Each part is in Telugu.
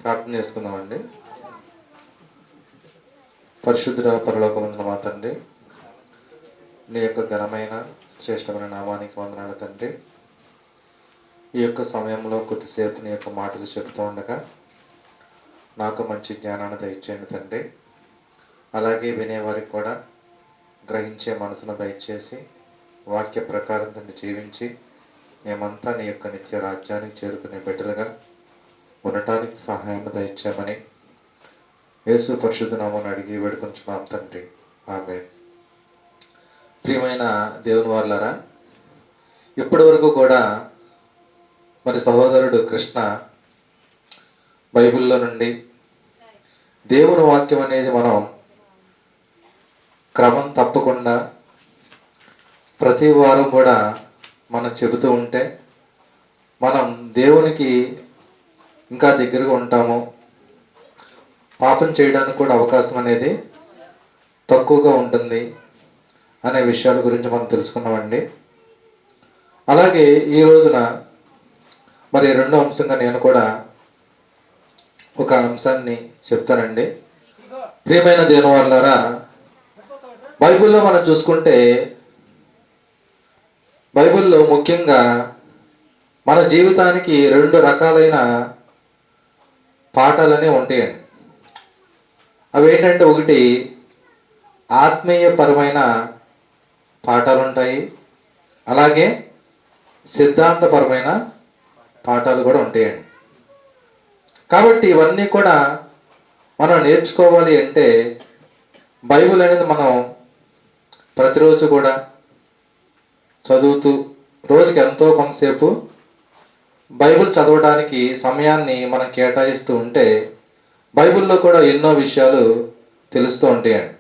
ప్రార్థన చేసుకుందామండి. పరిశుద్ధుడ పరలోకమందున మా తండ్రి, నీ యొక్క ఘనమైన శ్రేష్టమైన నామానికి వందనాలు తండ్రి. ఈ యొక్క సమయంలో కొద్దిసేపు నీ యొక్క మాటలు చెబుతూ ఉండగా నాకు మంచి జ్ఞానాన్ని దయచేయండి తండ్రి. అలాగే వినేవారికి కూడా గ్రహించే మనసును దయచేసి వాక్య ప్రకారం తండ్రి జీవించి మేమంతా నీ యొక్క నిత్య రాజ్యానికి చేరుకునే బిడ్డలుగా ఉండటానికి సహాయం దయచేయమని యేసు పరిశుద్ధ నామమున అడిగి వేడుకొంచున్నాం తండ్రి, ఆమేన్. ప్రియమైన దేవుని వారలారా, ఇప్పటి వరకు కూడా మరి సహోదరుడు కృష్ణ బైబిల్లో నుండి దేవుని వాక్యం అనేది మనం క్రమం తప్పకుండా ప్రతి వారం కూడా మనం చెబుతూ ఉంటే మనం దేవునికి ఇంకా దగ్గరగా ఉంటాము. పాపం చేయడానికి కూడా అవకాశం అనేది తక్కువగా ఉంటుంది అనే విషయాల గురించి మనం తెలుసుకున్నామండి. అలాగే ఈ రోజున మరి రెండో అంశంగా నేను కూడా ఒక అంశాన్ని చెప్తానండి. ప్రియమైన దేవుని వారలారా, బైబిల్లో మనం చూసుకుంటే బైబిల్లో ముఖ్యంగా మన జీవితానికి రెండు రకాలైన పాఠాలనే ఉంటాయండి. అవి ఏంటంటే, ఒకటి ఆత్మీయపరమైన పాఠాలు ఉంటాయి, అలాగే సిద్ధాంతపరమైన పాఠాలు కూడా ఉంటాయండి. కాబట్టి ఇవన్నీ కూడా మనం నేర్చుకోవాలి అంటే బైబిల్ అనేది మనం ప్రతిరోజు కూడా చదువుతూ రోజుకి ఎంతో కొంతసేపు బైబిల్ చదవడానికి సమయాన్ని మనం కేటాయిస్తూ ఉంటే బైబిల్లో కూడా ఎన్నో విషయాలు తెలుస్తూ ఉంటాయండి.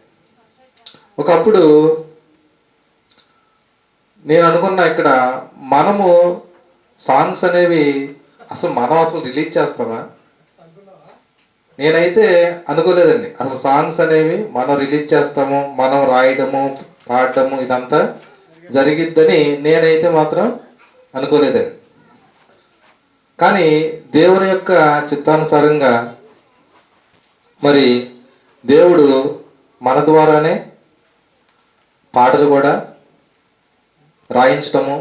ఒకప్పుడు నేను అనుకున్నా, ఇక్కడ మనము సాంగ్స్ అనేవి అసలు రిలీజ్ చేస్తామా? నేనైతే అనుకోలేదండి. అసలు సాంగ్స్ అనేవి మనం రిలీజ్ చేస్తాము, మనం రాయడము పాడటము ఇదంతా జరిగిద్దని నేనైతే మాత్రం అనుకోలేదండి. కానీ దేవుని యొక్క చిత్తానుసారంగా మరి దేవుడు మన ద్వారానే పాటలు కూడా రాయించటము,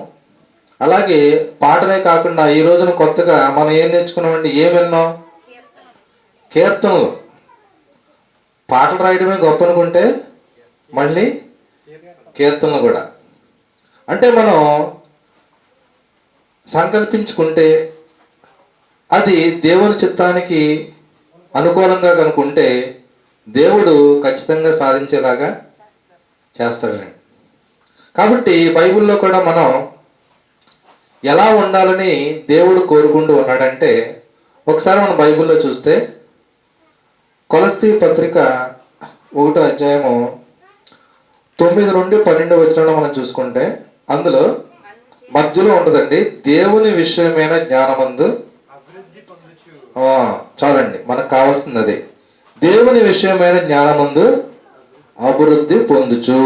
అలాగే పాటలే కాకుండా ఈ రోజున కొత్తగా మనం ఏం నేర్చుకున్నామంటే, ఏం విన్నాం? కీర్తనలు. పాటలు రాయడమే గొప్ప అనుకుంటే మళ్ళీ కీర్తనలు కూడా. అంటే మనం సంకల్పించుకుంటే అది దేవుని చిత్తానికి అనుకూలంగా కనుకుంటే దేవుడు ఖచ్చితంగా సాధించేలాగా చేస్తాడండి. కాబట్టి బైబిల్లో కూడా మనం ఎలా ఉండాలని దేవుడు కోరుకుంటూ ఉన్నాడంటే, ఒకసారి మనం బైబిల్లో చూస్తే కొలస్సీ పత్రిక 1వ అధ్యాయము 9 నుండి 12 వచనంలో మనం చూసుకుంటే అందులో మధ్యలో ఉంటుందండి, దేవుని విషయమైన జ్ఞానమందు. చాలండి, మనకు కావాల్సింది అదే, దేవుని విషయమైన జ్ఞానమందు అభివృద్ధి పొందుచు.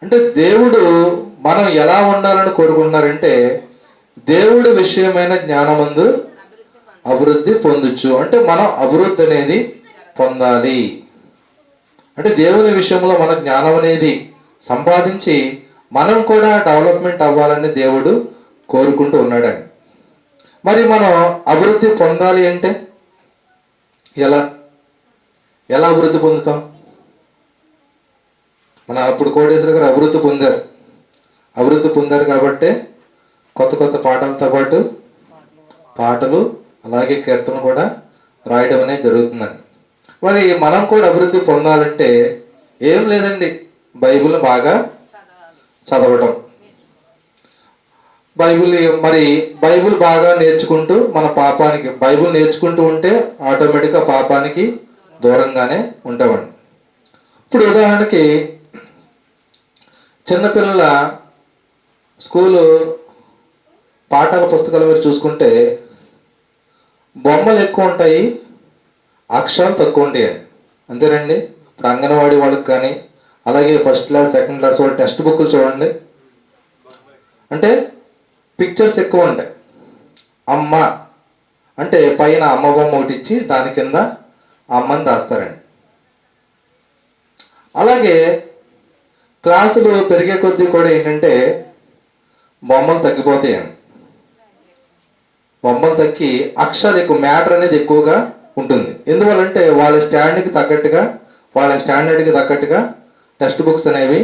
అంటే దేవుడు మనం ఎలా ఉండాలని కోరుకుంటున్నారంటే, దేవుడి విషయమైన జ్ఞానమందు అభివృద్ధి పొందుచు. అంటే మనం అభివృద్ధి అనేది పొందాలి. అంటే దేవుని విషయంలో మన జ్ఞానం అనేది సంపాదించి మనం కూడా డెవలప్మెంట్ అవ్వాలని దేవుడు కోరుకుంటూ ఉన్నాడండి. మరి మనం అభివృద్ధి పొందాలి అంటే ఎలా ఎలా అభివృద్ధి పొందుతాం? మన అప్పుడు కోటేశ్వర గారు అభివృద్ధి పొందారు కాబట్టి కొత్త కొత్త పాటలతో పాటు పాటలు అలాగే కీర్తనలు కూడా రాయడం అనేది జరుగుతుందండి. మరి మనం కూడా అభివృద్ధి పొందాలంటే ఏం లేదండి, బైబిల్ బాగా చదవడం, బైబిల్ బాగా నేర్చుకుంటూ మన పాపానికి బైబిల్ నేర్చుకుంటూ ఉంటే ఆటోమేటిక్గా పాపానికి దూరంగానే ఉంటామండి. ఇప్పుడు ఉదాహరణకి చిన్నపిల్లల స్కూలు పాఠాల పుస్తకాలు మీరు చూసుకుంటే బొమ్మలు ఎక్కువ ఉంటాయి, అక్షరాలు తక్కువ ఉంటాయండి. అంతేనండి. ఇప్పుడు అంగన్వాడీ వాళ్ళకి కానీ అలాగే ఫస్ట్ క్లాస్ సెకండ్ క్లాస్ వాళ్ళ టెక్స్ట్ బుక్లు చూడండి, అంటే పిక్చర్స్ ఎక్కువ ఉంటాయి. అమ్మ అంటే పైన అమ్మ బొమ్మ ఒకటి ఇచ్చి దాని కింద అమ్మని రాస్తారండి. అలాగే క్లాసులు పెరిగే కొద్దీ కూడా ఏంటంటే బొమ్మలు తగ్గిపోతాయండి. బొమ్మలు తగ్గి అక్షరాలు ఎక్కువ, మ్యాటర్ అనేది ఎక్కువగా ఉంటుంది. ఎందువల్లంటే వాళ్ళ స్టాండర్డ్కి తగ్గట్టుగా టెక్స్ట్ బుక్స్ అనేవి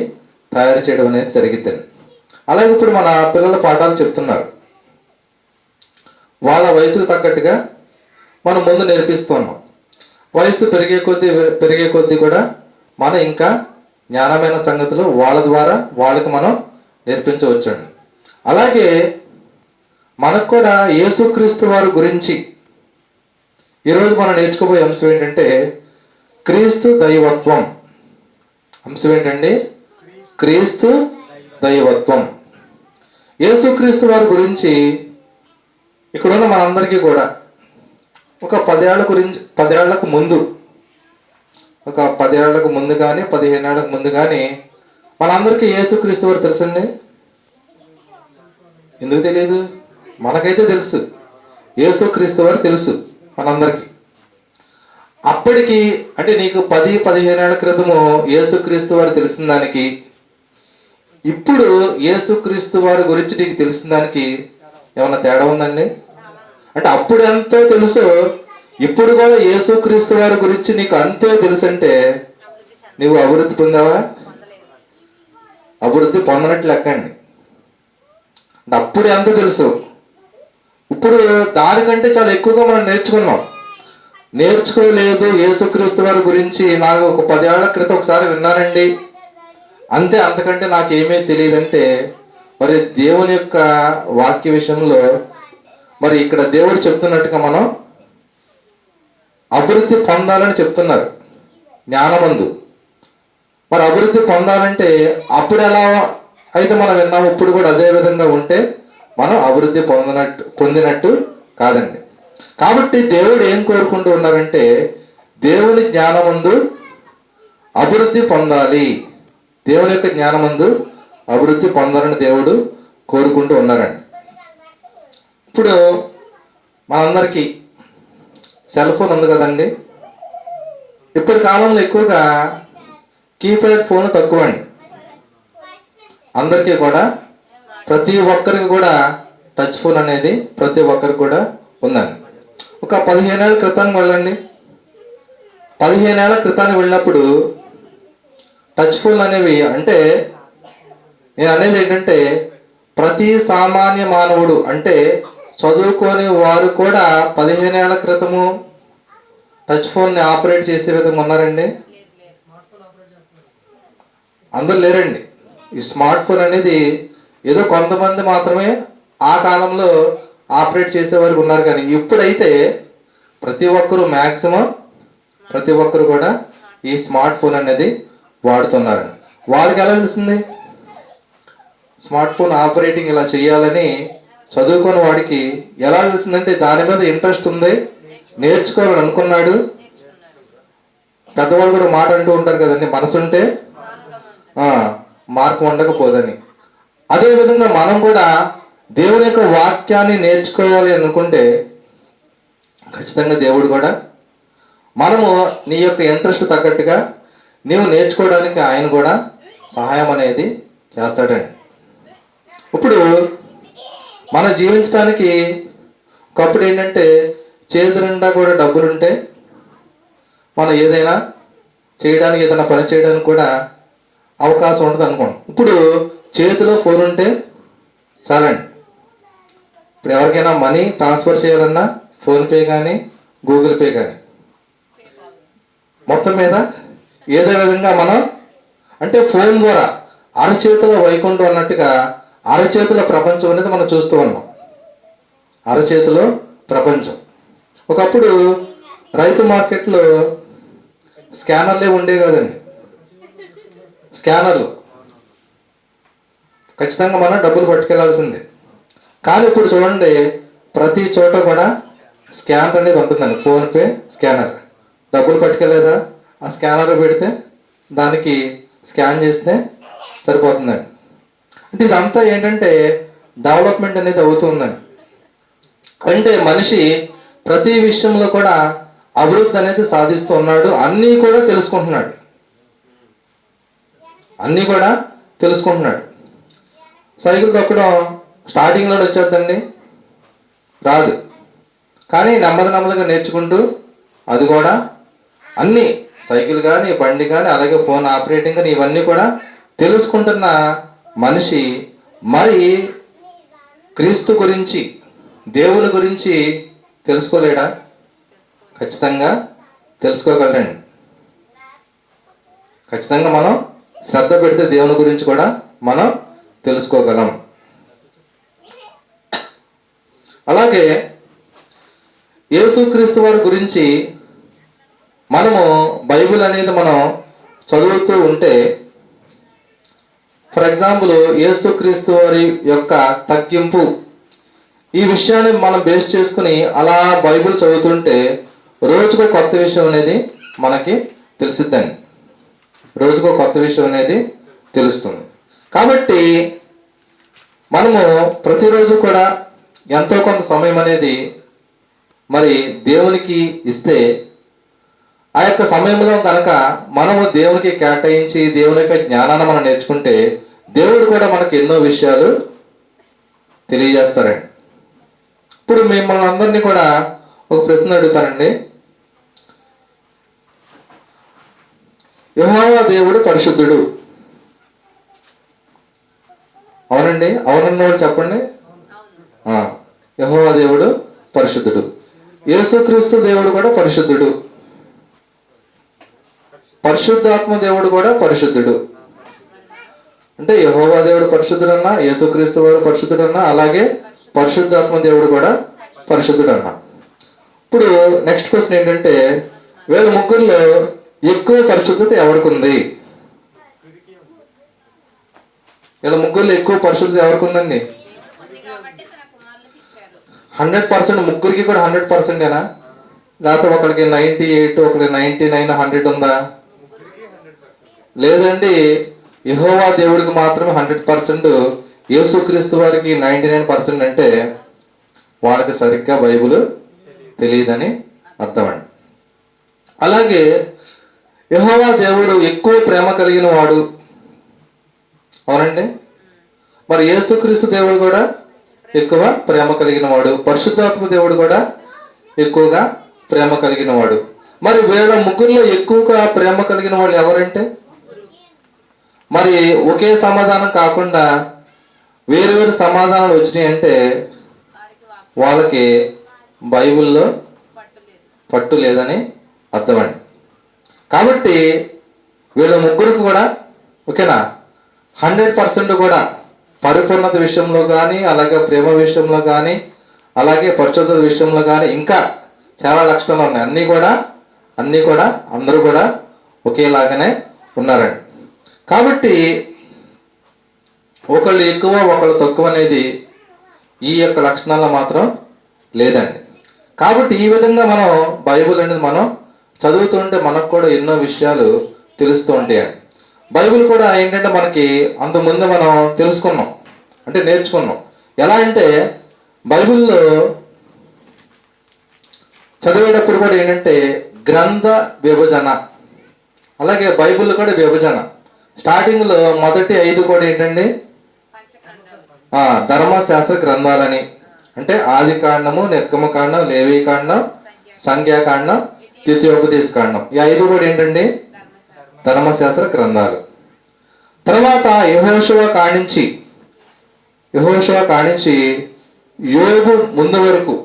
తయారు చేయడం అనేది జరిగిద్దండి. అలాగే ఇప్పుడు మన పిల్లల పాఠాలు చెప్తున్నారు, వాళ్ళ వయసుకు తగ్గట్టుగా మనం ముందు నేర్పిస్తున్నాం. వయసు పెరిగే కొద్దీ కూడా మనం ఇంకా జ్ఞానమైన సంగతులు వాళ్ళ ద్వారా వాళ్ళకి మనం నేర్పించవచ్చండి. అలాగే మనకు కూడా యేసుక్రీస్తు వారి గురించి ఈరోజు మనం నేర్చుకోబోయే అంశం ఏంటంటే క్రీస్తు దైవత్వం. అంశం ఏంటండి? క్రీస్తు దైవత్వం. యేసుక్రీస్తు వారి గురించి ఇక్కడున్న మనందరికీ కూడా ఒక 10 ఏళ్లకు ముందు, ఒక 10 ఏళ్లకు ముందు కానీ 15 ఏళ్లకు ముందు కానీ మనందరికీ యేసుక్రీస్తు వారు తెలుసండి. ఎందుకు తెలియదు? మనకైతే తెలుసు, యేసుక్రీస్తు వారు తెలుసు మనందరికీ. అప్పటికి అంటే నీకు 10-15 ఏళ్ల క్రితము యేసుక్రీస్తు వారు తెలిసిన దానికి ఇప్పుడు యేసుక్రీస్తు వారి గురించి నీకు తెలిసిన దానికి ఏమన్నా తేడా ఉందండి? అంటే అప్పుడు ఎంతో తెలుసో ఇప్పుడు కూడా యేసుక్రీస్తు వారి గురించి నీకు అంతే తెలుసు అంటే నువ్వు అభివృద్ధి పొందావా? అభివృద్ధి పొందనట్లు లెక్కండి. అంటే అప్పుడు ఎంత తెలుసు, ఇప్పుడు దానికంటే చాలా ఎక్కువగా మనం నేర్చుకోలేదు. యేసుక్రీస్తు వారి గురించి నాకు ఒక 10 ఏళ్ల క్రితం ఒకసారి విన్నానండి అంతే, అంతకంటే నాకేమీ తెలియదంటే మరి దేవుని యొక్క వాక్య విషయంలో మరి ఇక్కడ దేవుడు చెప్తున్నట్టుగా మనం అభివృద్ధి పొందాలని చెప్తున్నారు జ్ఞానమందు. మరి అభివృద్ధి పొందాలంటే అప్పుడు ఎలా అయితే మనం విన్నాము ఇప్పుడు కూడా అదే విధంగా ఉంటే మనం అభివృద్ధి పొందినట్టు కాదండి. కాబట్టి దేవుడు ఏం కోరుకుంటూ ఉన్నారంటే దేవుని జ్ఞానమందు అభివృద్ధి పొందాలి, దేవుని యొక్క జ్ఞానమందు అభివృద్ధి పొందాలని దేవుడు కోరుకుంటూ ఉన్నారండి. ఇప్పుడు మనందరికీ సెల్ ఫోన్ ఉంది కదండి. ఇప్పటి కాలంలో ఎక్కువగా కీప్యాడ్ ఫోన్ తక్కువ అండి. అందరికీ కూడా ప్రతి ఒక్కరికి కూడా టచ్ ఫోన్ అనేది ప్రతి ఒక్కరికి కూడా ఉందండి. ఒక 15 ఏళ్ల క్రితానికి వెళ్ళండి. 15 ఏళ్ల క్రితానికి వెళ్ళినప్పుడు టచ్ ఫోన్ అనేవి అంటే నేను అనేది ఏంటంటే ప్రతి సామాన్య మానవుడు అంటే చదువుకొని వారు కూడా 15 ఏళ్ల క్రితము టచ్ ఫోన్ని ఆపరేట్ చేసే విధంగా ఉన్నారండి. అందరూ లేరండి. ఈ స్మార్ట్ ఫోన్ అనేది ఏదో కొంతమంది మాత్రమే ఆ కాలంలో ఆపరేట్ చేసేవారు ఉన్నారు. కానీ ఇప్పుడైతే ప్రతి ఒక్కరు ప్రతి ఒక్కరు కూడా ఈ స్మార్ట్ ఫోన్ అనేది వాడుతున్నారండి. వాళ్ళకి ఎలా తెలిసింది స్మార్ట్ ఫోన్ ఆపరేటింగ్ ఇలా చేయాలని? చదువుకున్న వాడికి ఎలా తెలిసిందంటే దాని మీద ఇంట్రెస్ట్ ఉంది, నేర్చుకోవాలని అనుకున్నాడు. పెద్దవాళ్ళు కూడా మాట అంటూ ఉంటారు కదండి, మనసుంటే మార్గం ఉండకపోదని. అదేవిధంగా మనం కూడా దేవుని యొక్క వాక్యాన్ని నేర్చుకోవాలి అనుకుంటే ఖచ్చితంగా దేవుడు కూడా మనము నీ యొక్క ఇంట్రెస్ట్ తగ్గట్టుగా నీవు నేర్చుకోవడానికి ఆయన కూడా సహాయం అనేది చేస్తాడండి. ఇప్పుడు మనం జీవించడానికి ఒకప్పుడు ఏంటంటే చేతి నిండా కూడా డబ్బులుంటే మనం ఏదైనా చేయడానికి, ఏదైనా పని చేయడానికి కూడా అవకాశం ఉంటుంది అనుకోండి. ఇప్పుడు చేతిలో ఫోన్ ఉంటే చాలండి. ఇప్పుడు ఎవరికైనా మనీ ట్రాన్స్ఫర్ చేయాలన్నా ఫోన్పే కానీ గూగుల్ పే కానీ మొత్తం మీద ఏదో విధంగా మనం అంటే ఫోన్ ద్వారా అరచేతిలో వైకుంఠం అన్నట్టుగా అరచేతుల ప్రపంచం అనేది మనం చూస్తూ ఉన్నాం. అరచేతిలో ప్రపంచం. ఒకప్పుడు రైతు మార్కెట్లో స్కానర్లే ఉండే కదండి. స్కానర్లు ఖచ్చితంగా మనం డబ్బులు పట్టుకెళ్లాల్సిందే. కానీ ఇప్పుడు చూడండి ప్రతి చోట కూడా స్కానర్ అనేది ఉంటుందండి. PhonePe scanner. డబ్బులు పట్టుకెళ్ళేదా ఆ స్కానర్ పెడితే దానికి స్కాన్ చేస్తే సరిపోతుందండి. అంటే ఇదంతా ఏంటంటే డెవలప్మెంట్ అనేది అవుతుందండి. అంటే మనిషి ప్రతి విషయంలో కూడా అభివృద్ధి అనేది సాధిస్తూ ఉన్నాడు. అన్నీ కూడా తెలుసుకుంటున్నాడు. అన్నీ కూడా తెలుసుకుంటున్నాడు. సైకిల్ తొక్కడం స్టార్టింగ్లో వచ్చేద్దండి, రాదు. కానీ నెమ్మదిగా నేర్చుకుంటూ అది కూడా అన్నీ సైకిల్ కానీ బండి కానీ అలాగే ఫోన్ ఆపరేటింగ్ కానీ ఇవన్నీ కూడా తెలుసుకుంటున్న మనిషి మరి క్రీస్తు గురించి దేవుని గురించి తెలుసుకోలేడా? ఖచ్చితంగా తెలుసుకోగలడండి. ఖచ్చితంగా మనం శ్రద్ధ పెడితే దేవుని గురించి కూడా మనం తెలుసుకోగలం. అలాగే యేసుక్రీస్తు వారి గురించి మనము బైబిల్ అనేది మనం చదువుతూ ఉంటే, ఫర్ ఎగ్జాంపుల్ యేసుక్రీస్తు వారి యొక్క తగ్గింపు ఈ విషయాన్ని మనం బేస్ చేసుకుని అలా బైబిల్ చదువుతుంటే రోజుకో కొత్త విషయం అనేది మనకి తెలిసిద్దండి. రోజుకో కొత్త విషయం అనేది తెలుస్తుంది. కాబట్టి మనము ప్రతిరోజు కూడా ఎంతో కొంత సమయం అనేది మరి దేవునికి ఇస్తే, ఆ యొక్క సమయంలో కనుక మనము దేవునికి కేటాయించి దేవుని యొక్క జ్ఞానాన్ని మనం నేర్చుకుంటే దేవుడు కూడా మనకు ఎన్నో విషయాలు తెలియజేస్తారండి. ఇప్పుడు మిమ్మల్ని అందరినీ కూడా ఒక ప్రశ్న అడుగుతానండి. యెహోవా దేవుడు పరిశుద్ధుడు, అవునండి? అవునన్నోడు చెప్పండి. యెహోవా దేవుడు పరిశుద్ధుడు. యేసుక్రీస్తు దేవుడు కూడా పరిశుద్ధుడు. పరిశుద్ధాత్మ దేవుడు కూడా పరిశుద్ధుడు. అంటే యెహోవా దేవుడు పరిశుద్ధుడన్నా, యేసుక్రీస్తు వారు పరిశుద్ధుడన్నా, అలాగే పరిశుద్ధాత్మ దేవుడు కూడా పరిశుద్ధుడన్నా. ఇప్పుడు నెక్స్ట్ క్వశ్చన్ ఏంటంటే, వీళ్ళ ముగ్గురులో ఎక్కువ పరిశుద్ధత ఎవరికి ఉంది? వీళ్ళ ముగ్గురులో ఎక్కువ పరిశుద్ధత ఎవరికి ఉందండి? 100%. ముగ్గురికి కూడా 100%ఏనా? లేకపోతే ఒకరికి 98, ఒకరికి 99, 100 ఉందా? లేదండి. యెహోవా దేవుడికి మాత్రమే 100%, యేసుక్రీస్తు వారికి 99% అంటే వాళ్ళకి సరిగ్గా బైబిల్ తెలియదని అర్థం అండి. అలాగే యెహోవా దేవుడు ఎక్కువ ప్రేమ కలిగిన వాడు, అవునండి? మరి యేసుక్రీస్తు దేవుడు కూడా ఎక్కువ ప్రేమ కలిగిన వాడు, పరిశుద్ధాత్మ దేవుడు కూడా ఎక్కువగా ప్రేమ కలిగిన వాడు. మరి వీళ్ళ ముగ్గురులో ఎక్కువగా ప్రేమ కలిగిన వాళ్ళు ఎవరంటే, మరి ఒకే సమాధానం కాకుండా వేరు వేరు సమాధానాలు వచ్చినాయి అంటే వాళ్ళకి బైబిల్లో పట్టు లేదని అర్థమండి. కాబట్టి వీళ్ళ ముగ్గురికి కూడా ఓకేనా 100% కూడా పరిపూర్ణత విషయంలో కానీ, అలాగే ప్రేమ విషయంలో కానీ, అలాగే పరిశుద్ధత విషయంలో కానీ ఇంకా చాలా లక్షణాలు ఉన్నాయి. అన్నీ కూడా అందరూ కూడా ఒకేలాగానే ఉన్నారండి. కాబట్టి ఒకళ్ళు ఎక్కువ ఒకళ్ళు తక్కువ అనేది ఈ యొక్క లక్షణాల్లో మాత్రం లేదండి. కాబట్టి ఈ విధంగా మనం బైబిల్ అనేది మనం చదువుతుంటే మనకు కూడా ఎన్నో విషయాలు తెలుస్తూ ఉంటాయండి. బైబిల్ కూడా ఏంటంటే మనకి అంతకుముందు మనం తెలుసుకున్నాం, అంటే నేర్చుకున్నాం. ఎలా అంటే బైబిల్లో చదివేటప్పుడు కూడా ఏంటంటే గ్రంథ విభజన, అలాగే బైబిల్ కూడా విభజన. స్టార్టింగ్లో మొదటి 5 కూడా ఏంటండి ధర్మశాస్త్ర గ్రంథాలని, అంటే ఆది కాండము, నిర్గమకాండం, లేవీకాండం, సంఖ్యాకాండం, ద్వితీయోపదేశ కాండం. ఈ 5 కూడా ఏంటండి ధర్మశాస్త్ర గ్రంథాలు. తర్వాత యెహోషువ కానించి యోబు ముందు వరకు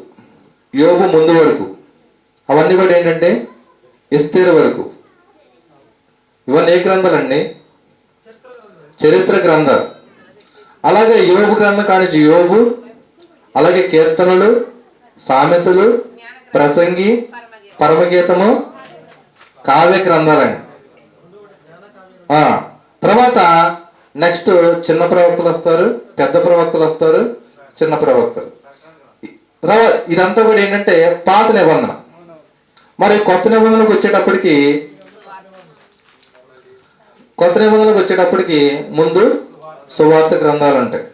అవన్నీ కూడా ఏంటంటే ఎస్తేరు వరకు. ఇవన్నీ ఏ గ్రంథాలండి? చరిత్ర గ్రంథాలు. అలాగే యోబు గ్రంథం కానించి యోబు, అలాగే కీర్తనలు, సామెతలు, ప్రసంగి, పరమగీతము, కావ్య గ్రంథాలండి. తర్వాత నెక్స్ట్ చిన్న ప్రవక్తలు వస్తారు, పెద్ద ప్రవక్తలు వస్తారు, చిన్న ప్రవక్తలు. తర్వాత ఇదంతా కూడా ఏంటంటే పాత నిబంధన. మరి కొత్త నిబంధనలకు వచ్చేటప్పటికి ముందు సువార్త గ్రంథాలు ఉంటాయి.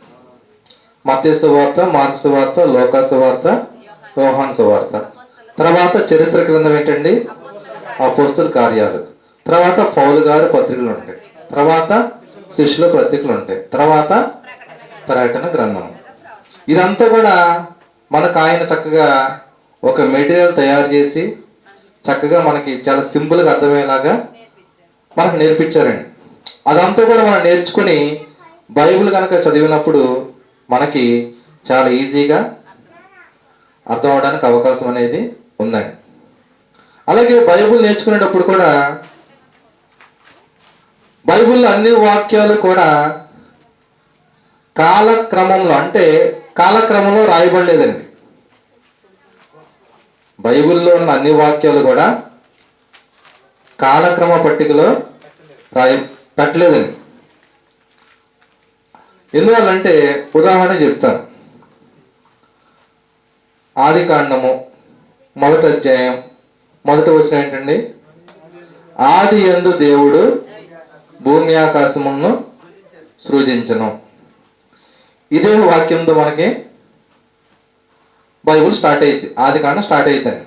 మత్తయి సువార్త, మార్కు సువార్త, లూకా సువార్త, యోహాను సువార్త. తర్వాత చరిత్ర గ్రంథం ఏంటండి? అపోస్తల కార్యాలు. తర్వాత పౌలు గారి పత్రికలు ఉంటాయి. తర్వాత శిష్యుల పత్రికలు ఉంటాయి. తర్వాత ప్రకటన గ్రంథం. ఇదంతా కూడా మనకు ఆయన చక్కగా ఒక మెటీరియల్ తయారు చేసి చక్కగా మనకి చాలా సింపుల్గా అర్థమయ్యేలాగా మనకు నేర్పించారండి. అదంతా కూడా మనం నేర్చుకుని బైబిల్ కనుక చదివినప్పుడు మనకి చాలా ఈజీగా అర్థం అవడానికి అవకాశం అనేది ఉందండి. అలాగే బైబిల్ నేర్చుకునేటప్పుడు కూడా బైబిల్లో అన్ని వాక్యాలు కూడా కాలక్రమంలో, అంటే కాలక్రమంలో రాయబడలేదండి. బైబిల్లో ఉన్న అన్ని వాక్యాలు కూడా కాలక్రమ పట్టికలో పెట్టలేదండి. ఎందువల్లంటే ఉదాహరణ చెప్తాను. ఆది కాండము 1వ అధ్యాయం 1వ వచనం ఏంటండి? ఆది యందు దేవుడు భూమి ఆకాశములను సృజించను. ఇదే వాక్యంతో మనకి బైబుల్ స్టార్ట్ అయ్యింది, ఆది కాండం స్టార్ట్ అయ్యిందండి.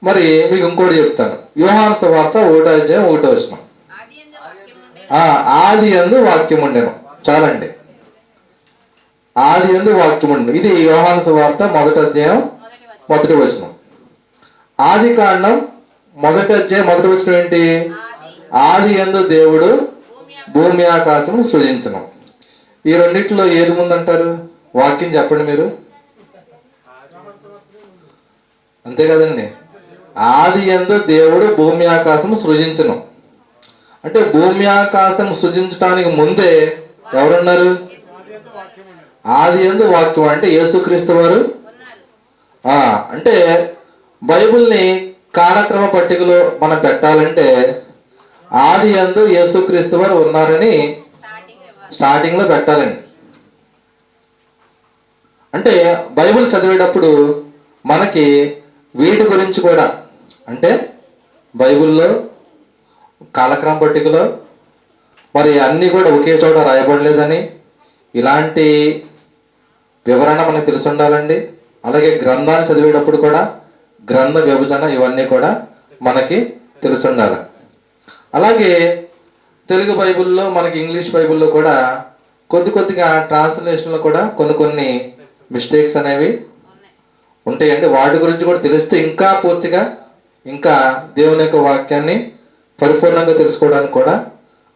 మరి మీకు ఇంకోటి చెప్తాను. యోహాను సువార్త 1వ అధ్యాయం 1వ వచనం. ఆది యందు వాక్యం ఉండెను. చాలండి, ఆది యందు వాక్యం ఉండెను. ఇది యోహాను సువార్త 1వ అధ్యాయం 1వ వచనం. ఆది కాండం 1వ అధ్యాయం 1వ వచనం ఏంటి? ఆది యందు దేవుడు భూమి ఆకాశం సృజించను. ఈ రెండిట్లో ఏది ముందంటారు? వాక్యం చెప్పండి మీరు. అంతే కదండి. ఆది యందు దేవుడు భూమి ఆకాశం సృజించను అంటే భూమి ఆకాశం సృజించడానికి ముందే ఎవరున్నారు? ఆది యందు వాక్యం అంటే యేసుక్రీస్తు వారు. అంటే బైబిల్ని కాలక్రమ పట్టికలో మనం పెట్టాలంటే ఆది యందు యేసుక్రీస్తు వారు ఉన్నారని స్టార్టింగ్ లో పెట్టాలండి. అంటే బైబిల్ చదివేటప్పుడు మనకి వీటి గురించి కూడా, అంటే బైబిల్లో కాలక్రమ పట్టికలో మరి అన్నీ కూడా ఒకే చోట రాయబడలేదని ఇలాంటి వివరణ మనకు తెలిసి ఉండాలండి. అలాగే గ్రంథాన్ని చదివేటప్పుడు కూడా గ్రంథ విభజన ఇవన్నీ కూడా మనకి తెలిసి ఉండాలి. అలాగే తెలుగు బైబిల్లో మనకి ఇంగ్లీష్ బైబిల్లో కూడా కొద్దిగా ట్రాన్స్లేషన్లో కూడా కొన్ని మిస్టేక్స్ అనేవి ఉంటాయండి. వాటి గురించి కూడా తెలిస్తే ఇంకా పూర్తిగా ఇంకా దేవుని యొక్క వాక్యాన్ని పరిపూర్ణంగా తెలుసుకోవడానికి కూడా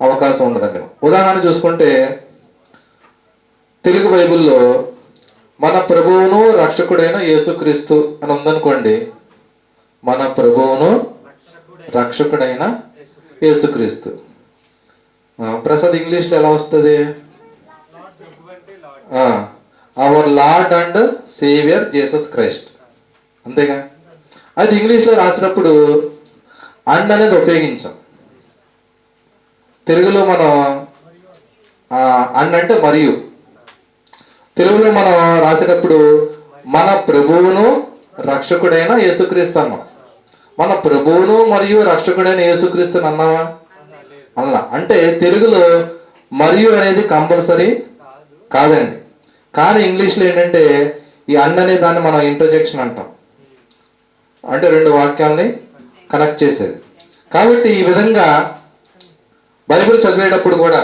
అవకాశం ఉండదండి. ఉదాహరణ చూసుకుంటే తెలుగు బైబిల్లో మన ప్రభువును రక్షకుడైన యేసుక్రీస్తు అని ఉందనుకోండి. మన ప్రభువును రక్షకుడైన యేసుక్రీస్తు. ప్రసాద్ ఇంగ్లీష్లో ఎలా వస్తుంది? Our lord and saviour Jesus Christ. అంతేగా. అది ఇంగ్లీష్లో రాసినప్పుడు అండ్ అనేది ఉపయోగించాం. తెలుగులో మనం అండ్ అంటే మరియు. తెలుగులో మనం రాసేటప్పుడు మన ప్రభువును రక్షకుడైన యేసుక్రీస్తు అన్నాం. మన ప్రభువును మరియు రక్షకుడైన యేసుక్రీస్తుని అన్నామా? అలా. అంటే తెలుగులో మరియు అనేది కంపల్సరీ కాదండి. కానీ ఇంగ్లీష్లో ఏంటంటే ఈ అండ్ అనే దాన్ని మనం ఇంటర్జెక్షన్ అంటాం. అంటే రెండు వాక్యాలని కనెక్ట్ చేసేది. కాబట్టి ఈ విధంగా బైబిల్ చదివేటప్పుడు కూడా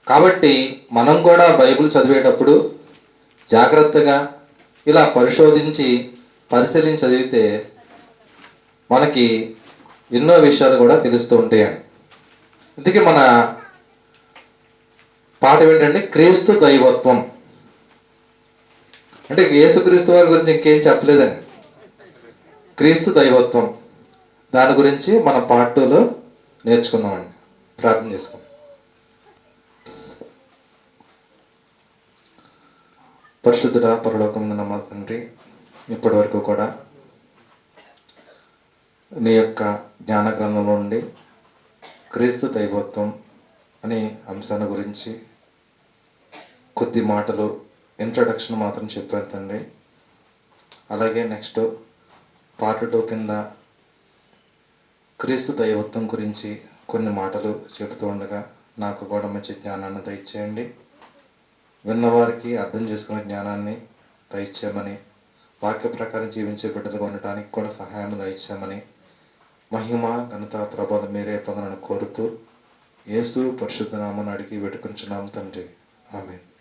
కాబట్టి మనం కూడా బైబిల్ చదివేటప్పుడు జాగ్రత్తగా ఇలా పరిశోధించి పరిశీలించి చదివితే మనకి ఎన్నో విషయాలు కూడా తెలుస్తూ ఉంటాయండి. అందుకే మన పాట ఏంటంటే క్రీస్తు దైవత్వం. అంటే యేసుక్రీస్తు వారి గురించి ఇంకేం చెప్పలేదండి. క్రీస్తు దైవత్వం దాని గురించి మన పార్ట్ 2లో నేర్చుకుందామండి. ప్రార్థన చేసుకుందాం. పరిశుద్ధుడ పరలోకమున మా తండ్రి, ఇప్పటి వరకు కూడా నీ యొక్క జ్ఞాన గ్రంథంలో నుండి క్రీస్తు దైవత్వం అనే అంశాన్ని గురించి కొద్ది మాటలు ఇంట్రడక్షన్ మాత్రం చెప్పారు తండ్రి. అలాగే నెక్స్ట్ పార్ట్ 2 కింద క్రీస్తు దైవత్వం గురించి కొన్ని మాటలు చెబుతూ ఉండగా నాకు కూడా మంచి జ్ఞానాన్ని దయచేయండి. విన్నవారికి అర్థం చేసుకునే జ్ఞానాన్ని దయచేయమని, వాక్య ప్రకారం జీవించే బిడ్డలుగా ఉండటానికి కూడా సహాయం దయచేయమని, మహిమ ఘనత ప్రభావం మీరే పొందనని కోరుతూ యేసు పరిశుద్ధ నామమున అడిగి వేడుకొంచున్నాం తండ్రి. ఆమేన్.